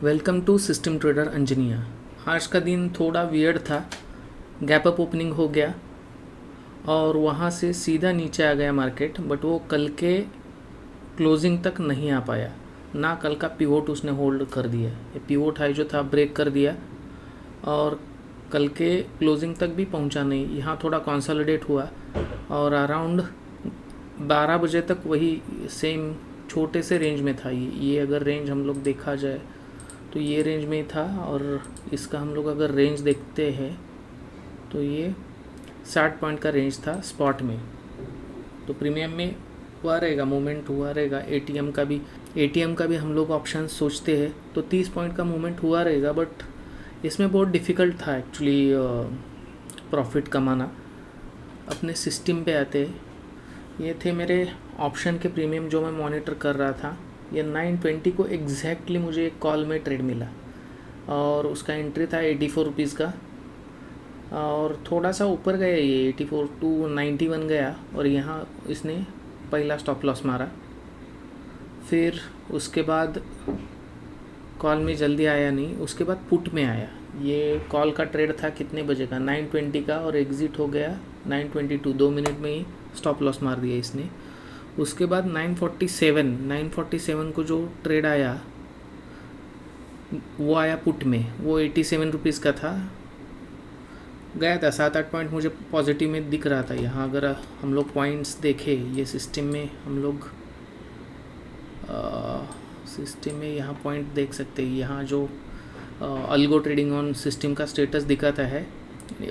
Welcome to system trader Anjaniya. आज का दिन थोड़ा वियर्ड था। गैप अप ओपनिंग हो गया और वहाँ से सीधा नीचे आ गया मार्केट, बट वो कल के क्लोजिंग तक नहीं आ पाया ना। कल का पिवोट उसने होल्ड कर दिया, ये पिवोट हाई जो था ब्रेक कर दिया और कल के क्लोजिंग तक भी पहुँचा नहीं। यहाँ थोड़ा कंसोलिडेट हुआ और अराउंड 12 बजे तक वही सेम छोटे से रेंज में था। ये अगर रेंज हम लोग देखा जाए तो ये रेंज में ही था, और इसका हम लोग अगर रेंज देखते हैं तो ये 60 पॉइंट का रेंज था स्पॉट में। तो प्रीमियम में हुआ रहेगा, मूवमेंट हुआ रहेगा। एटीएम का भी हम लोग ऑप्शन सोचते हैं तो 30 पॉइंट का मूवमेंट हुआ रहेगा, बट इसमें बहुत डिफ़िकल्ट था एक्चुअली प्रॉफिट कमाना। अपने सिस्टम पे आते, ये थे मेरे ऑप्शन के प्रीमियम जो मैं मॉनिटर कर रहा था। ये 920 को एग्जैक्टली मुझे एक कॉल में ट्रेड मिला और उसका एंट्री था 84 रुपीज़ का, और थोड़ा सा ऊपर गया, ये 84 टू 91 गया और यहाँ इसने पहला स्टॉप लॉस मारा। फिर उसके बाद कॉल में जल्दी आया नहीं, उसके बाद पुट में आया। ये कॉल का ट्रेड था कितने बजे का, 920 का, और एग्ज़िट हो गया 922। 2 मिनट में ही स्टॉप लॉस मार दिया इसने। उसके बाद 947 को जो ट्रेड आया वो आया पुट में, वो 87 रुपीज़ का था। गया था 7-8 पॉइंट मुझे पॉजिटिव में दिख रहा था। यहाँ अगर हम लोग पॉइंट्स देखें, ये सिस्टम में हम लोग सिस्टम में यहाँ पॉइंट देख सकते हैं। यहाँ जो अल्गो ट्रेडिंग ऑन सिस्टम का स्टेटस दिखाता है,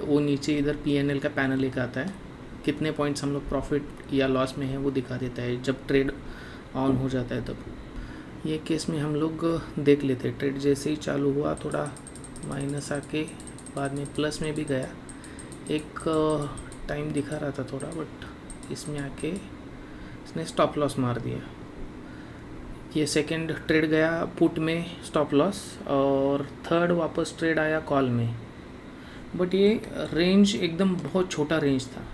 वो नीचे इधर PNL का पैनल एक आता है, कितने पॉइंट्स हम लोग प्रॉफिट या लॉस में है वो दिखा देता है जब ट्रेड ऑन हो जाता है तब। ये केस में हम लोग देख लेते हैं। ट्रेड जैसे ही चालू हुआ थोड़ा माइनस आके बाद में प्लस में भी गया। एक टाइम दिखा रहा था थोड़ा, बट इसमें आके इसने स्टॉप लॉस मार दिया। ये सेकंड ट्रेड गया पुट में स्टॉप लॉस, और थर्ड वापस ट्रेड आया कॉल में, बट ये रेंज एकदम बहुत छोटा रेंज था।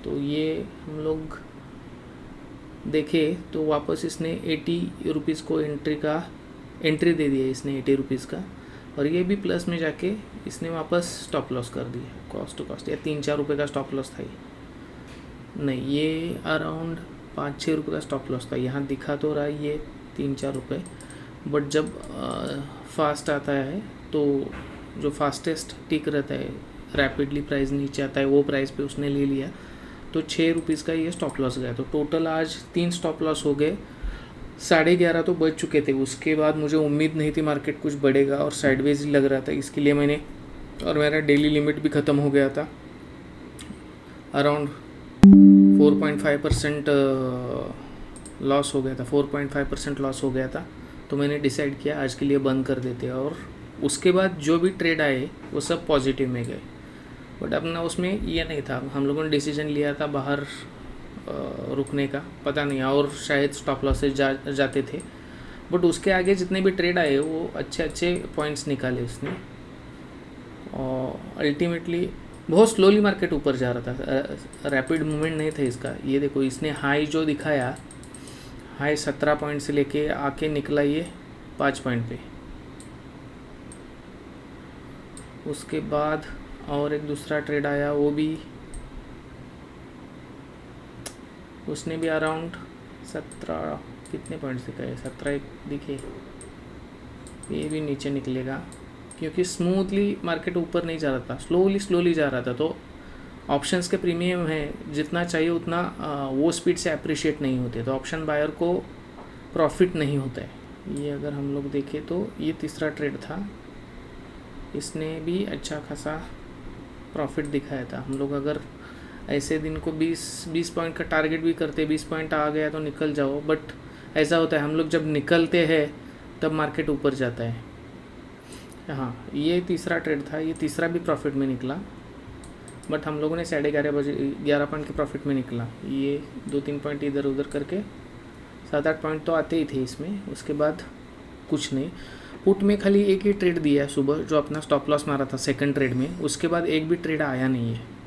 तो ये हम लोग देखें तो वापस इसने 80 रुपीज़ को एंट्री दे दिया इसने 80 रुपीज़ का, और ये भी प्लस में जाके इसने वापस स्टॉप लॉस कर दिया कॉस्ट टू कॉस्ट। या 3-4 रुपये का स्टॉप लॉस था, ये नहीं, ये अराउंड 5-6 रुपये का स्टॉप लॉस था। यहाँ दिखा तो रहा है ये 3-4 रुपये, बट जब फास्ट आता है तो जो फास्टेस्ट टिक रहता है, रैपिडली प्राइस नीचे आता है, वो प्राइस पे उसने ले लिया तो 6 रुपीज़ का ये स्टॉप लॉस गया। तो टोटल आज 3 स्टॉप लॉस हो गए। 11:30 तो बज चुके थे। उसके बाद मुझे उम्मीद नहीं थी मार्केट कुछ बढ़ेगा और साइडवेज ही लग रहा था, इसके लिए मैंने, और मेरा डेली लिमिट भी ख़त्म हो गया था। अराउंड 4.5% लॉस हो गया था, 4.5% लॉस हो गया था। तो मैंने डिसाइड किया आज के लिए बंद कर देते, और उसके बाद जो भी ट्रेड आए वो सब पॉजिटिव में गए। बट अपना उसमें ये नहीं था, हम लोगों ने डिसीजन लिया था बाहर रुकने का, पता नहीं, और शायद स्टॉप लॉसेज जाते थे। बट उसके आगे जितने भी ट्रेड आए वो अच्छे पॉइंट्स निकाले उसने, और अल्टीमेटली बहुत स्लोली मार्केट ऊपर जा रहा था, रैपिड मूवमेंट नहीं था इसका। ये देखो, इसने हाई जो दिखाया, हाई 17 पॉइंट से लेके आके निकला ये 5 पॉइंट पे। उसके बाद और एक दूसरा ट्रेड आया, वो भी उसने भी अराउंड 17 कितने पॉइंट से गए, 17 दिखे। ये भी नीचे निकलेगा क्योंकि स्मूथली मार्केट ऊपर नहीं जा रहा था, स्लोली जा रहा था। तो ऑप्शंस के प्रीमियम है, जितना चाहिए उतना वो स्पीड से अप्रिशिएट नहीं होते, तो ऑप्शन बायर को प्रॉफिट नहीं होता है। ये अगर हम लोग देखें तो ये तीसरा ट्रेड था, इसने भी अच्छा खासा प्रॉफिट दिखाया था। हम लोग अगर ऐसे दिन को 20 पॉइंट का टारगेट भी करते, 20 पॉइंट आ गया तो निकल जाओ, बट ऐसा होता है हम लोग जब निकलते हैं तब मार्केट ऊपर जाता है। हाँ, ये तीसरा ट्रेड था, ये तीसरा भी प्रॉफिट में निकला, बट हम लोगों ने 11:30 पॉइंट के प्रॉफिट में निकला। ये 2-3 पॉइंट इधर उधर करके 7-8 पॉइंट तो आते ही थे इसमें। उसके बाद कुछ नहीं। पुट में खाली एक ही ट्रेड दिया है सुबह, जो अपना स्टॉप लॉस मारा था सेकंड ट्रेड में, उसके बाद एक भी ट्रेड आया नहीं है।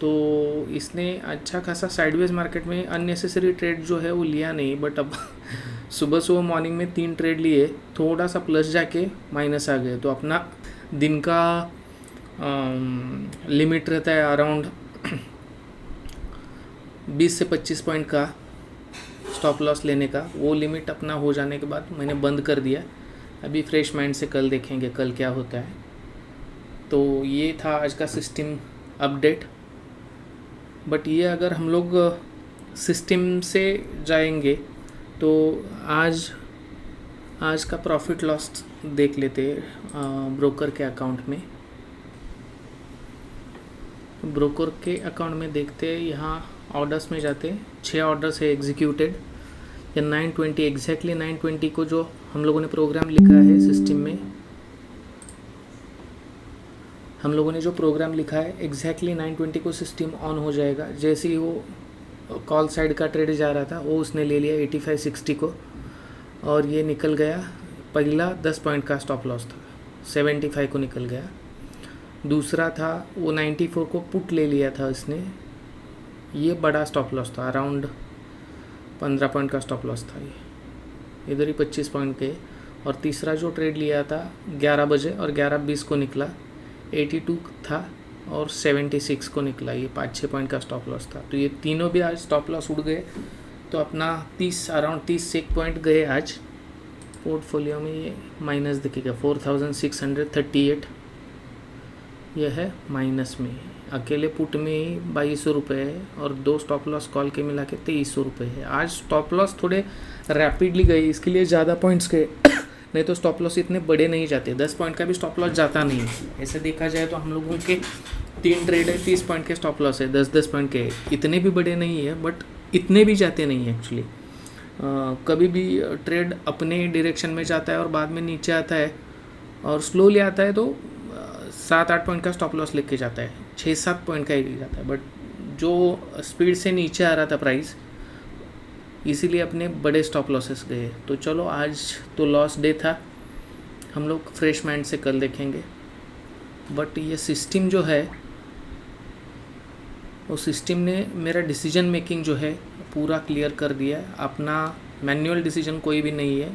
तो इसने अच्छा खासा साइडवेज मार्केट में अननेसेसरी ट्रेड जो है वो लिया नहीं, बट अब सुबह सुबह मॉर्निंग में 3 ट्रेड लिए, थोड़ा सा प्लस जाके माइनस आ गए, तो अपना दिन का लिमिट रहता है अराउंड 20 से 25 पॉइंट का स्टॉप लॉस लेने का। वो लिमिट अपना हो जाने के बाद मैंने बंद कर दिया। अभी फ्रेश माइंड से कल देखेंगे कल क्या होता है। तो ये था आज का सिस्टम अपडेट। बट ये अगर हम लोग सिस्टम से जाएंगे तो आज का प्रॉफिट लॉस देख लेते ब्रोकर के अकाउंट में। ब्रोकर के अकाउंट में देखते यहाँ ऑर्डर्स में जाते, 6 ऑर्डर्स है एग्जीक्यूटेड या 920 एग्जैक्टली 920 को जो हम लोगों ने प्रोग्राम लिखा है सिस्टम में, हम लोगों ने जो प्रोग्राम लिखा है एग्जैक्टली 920 को सिस्टम ऑन हो जाएगा। जैसे ही वो कॉल साइड का ट्रेड जा रहा था वो उसने ले लिया 85-60 को और ये निकल गया। पहला 10 पॉइंट का स्टॉप लॉस था, 75 को निकल गया। दूसरा था वो 94 को पुट ले लिया था इसने, ये बड़ा स्टॉप लॉस था, अराउंड 15 पॉइंट का स्टॉप लॉस था, ये इधर ही 25 पॉइंट के। और तीसरा जो ट्रेड लिया था 11 बजे और 11:20 को निकला, 82 था और 76 को निकला, ये 5-6 पॉइंट का स्टॉप लॉस था। तो ये तीनों भी आज स्टॉप लॉस उड़ गए। तो अपना अराउंड 30 से 1 पॉइंट गए आज। पोर्टफोलियो में ये माइनस दिखेगा 4638, यह है माइनस में। अकेले पुट में ही 2200 रुपये है और 2 स्टॉप लॉस कॉल के मिला के 2300 रुपये है। आज स्टॉप लॉस थोड़े रैपिडली गए, इसके लिए ज़्यादा पॉइंट्स गए नहीं तो स्टॉप लॉस इतने बड़े नहीं जाते, 10 पॉइंट का भी स्टॉप लॉस जाता नहीं है। ऐसे देखा जाए तो हम लोगों के 3 ट्रेड है, 30 पॉइंट के स्टॉप लॉस है, 10-10 पॉइंट के, इतने भी बड़े नहीं है बट इतने भी जाते नहीं है एक्चुअली। कभी भी ट्रेड अपने डायरेक्शन में जाता है और बाद में नीचे आता है और स्लोली आता है तो 7-8 पॉइंट का स्टॉप लॉस लेके जाता है, 6-7 पॉइंट का ही जाता है। बट जो स्पीड से नीचे आ रहा था प्राइस, इसीलिए अपने बड़े स्टॉप लॉसेस गए। तो चलो आज तो लॉस डे था, हम लोग फ्रेश माइंड से कल देखेंगे। बट ये सिस्टम जो है, वो सिस्टम ने मेरा डिसीजन मेकिंग जो है पूरा क्लियर कर दिया है। अपना मैनुअल डिसीजन कोई भी नहीं है।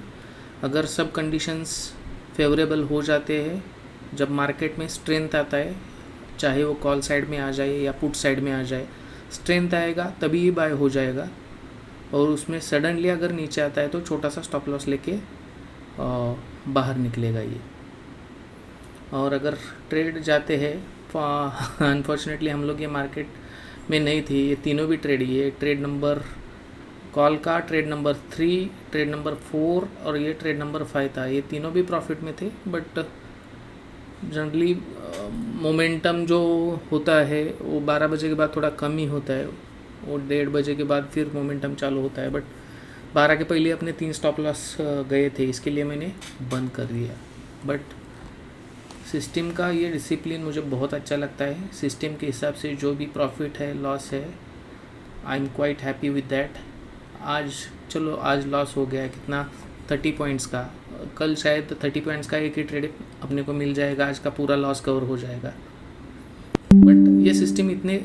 अगर सब कंडीशंस फेवरेबल हो जाते हैं, जब मार्केट में स्ट्रेंथ आता है, चाहे वो कॉल साइड में आ जाए या पुट साइड में आ जाए, स्ट्रेंथ आएगा तभी ही बाय हो जाएगा। और उसमें सडनली अगर नीचे आता है तो छोटा सा स्टॉप लॉस लेके बाहर निकलेगा ये। और अगर ट्रेड जाते हैं, अनफॉर्चुनेटली हम लोग ये मार्केट में नहीं थी, ये तीनों भी ट्रेड, ये ट्रेड नंबर कॉल का, ट्रेड नंबर 3, ट्रेड नंबर 4 और ये ट्रेड नंबर 5 था, ये तीनों भी प्रॉफिट में थे। बट जनरली मोमेंटम जो होता है वो 12 बजे के बाद थोड़ा कम ही होता है, वो 1:30 बजे के बाद फिर मोमेंटम चालू होता है। बट 12 के पहले अपने 3 स्टॉप लॉस गए थे, इसके लिए मैंने बंद कर दिया। बट सिस्टम का ये डिसिप्लिन मुझे बहुत अच्छा लगता है। सिस्टम के हिसाब से जो भी प्रॉफिट है, लॉस है, I am quite happy with that. आज लॉस हो गया कितना, 30 पॉइंट्स का। कल शायद 30 पॉइंट्स का एक ही ट्रेड अपने को मिल जाएगा, आज का पूरा लॉस कवर हो जाएगा। बट ये सिस्टम इतने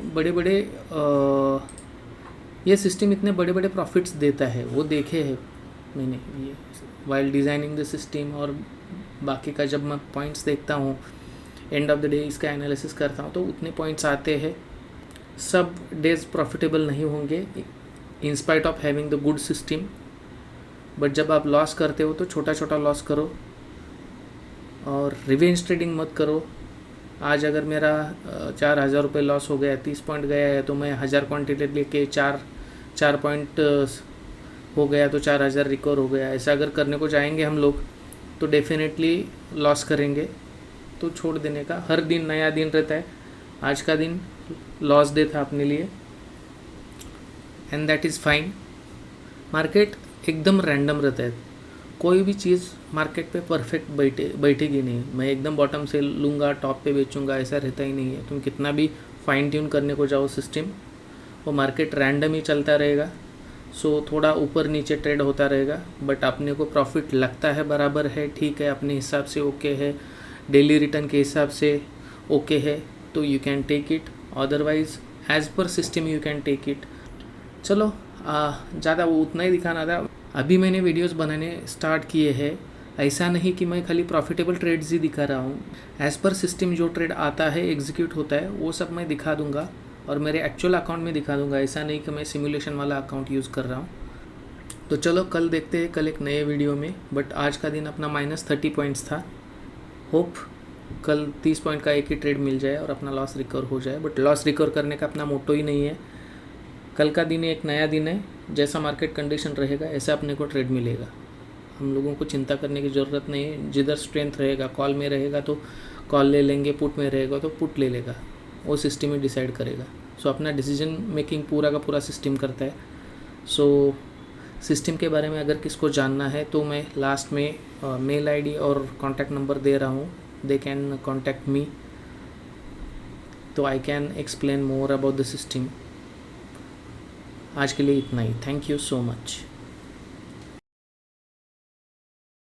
बड़े बड़े प्रॉफिट्स देता है, वो देखे हैं मैंने ये वाइल डिज़ाइनिंग द सिस्टम। और बाकी का जब मैं पॉइंट्स देखता हूँ, एंड ऑफ द डे इसका एनालिसिस करता हूँ, तो उतने पॉइंट्स आते हैं। सब डेज प्रॉफिटेबल नहीं होंगे in spite of having the good system. But जब आप लॉस करते हो तो छोटा छोटा लॉस करो और रिवेंज ट्रेडिंग मत करो। आज अगर मेरा 4000 रुपये लॉस हो गया, 30 पॉइंट गया है, तो मैं 1000 क्वान्टिटी लेके 4 पॉइंट हो गया तो 4000 रिकवर हो गया। ऐसा अगर करने को जाएंगे हम लोग तो डेफिनेटली लॉस करेंगे। तो छोड़ देने का, हर दिन नया दिन रहता है। आज का दिन लॉस डे था अपने लिए and that is fine. Market एकदम रैंडम रहता है, कोई भी चीज़ मार्केट पे परफेक्ट बैठेगी नहीं। मैं एकदम बॉटम से लूँगा टॉप पे बेचूँगा, ऐसा रहता ही नहीं है। तुम कितना भी फाइन ट्यून करने को जाओ सिस्टम, वो मार्केट रैंडम ही चलता रहेगा। सो थोड़ा ऊपर नीचे ट्रेड होता रहेगा, बट अपने को प्रॉफिट लगता है बराबर है, ठीक है, अपने हिसाब से ओके है, डेली रिटर्न के हिसाब से ओके है, तो you can take it. Otherwise as per system you can take it. चलो ज़्यादा वो उतना ही दिखाना था। अभी मैंने वीडियोस बनाने स्टार्ट किए हैं, ऐसा नहीं कि मैं खाली प्रॉफिटेबल ट्रेड्स ही दिखा रहा हूँ। एज़ पर सिस्टम जो ट्रेड आता है, एग्जीक्यूट होता है, वो सब मैं दिखा दूँगा और मेरे एक्चुअल अकाउंट में दिखा दूँगा। ऐसा नहीं कि मैं सिमुलेशन वाला अकाउंट यूज़ कर रहा हूँ। तो चलो कल देखते हैं, कल एक नए वीडियो में। बट आज का दिन अपना -30 पॉइंट्स था। होप कल 30 पॉइंट का एक ही ट्रेड मिल जाए और अपना लॉस रिकवर हो जाए। बट लॉस रिकवर करने का अपना मोटो ही नहीं है। कल का दिन एक नया दिन है, जैसा मार्केट कंडीशन रहेगा ऐसा अपने को ट्रेड मिलेगा। हम लोगों को चिंता करने की ज़रूरत नहीं है। जिधर स्ट्रेंथ रहेगा, कॉल में रहेगा तो कॉल ले लेंगे, पुट में रहेगा तो पुट ले लेगा, वो सिस्टम ही डिसाइड करेगा। सो अपना डिसीजन मेकिंग पूरा का पूरा सिस्टम करता है। सो सिस्टम के बारे में अगर किसको जानना है तो मैं लास्ट में मेल आईडी और कॉन्टैक्ट नंबर दे रहा हूँ, दे कैन कॉन्टैक्ट मी, तो I can explain more about the system. आज के लिए इतना ही। Thank you so much.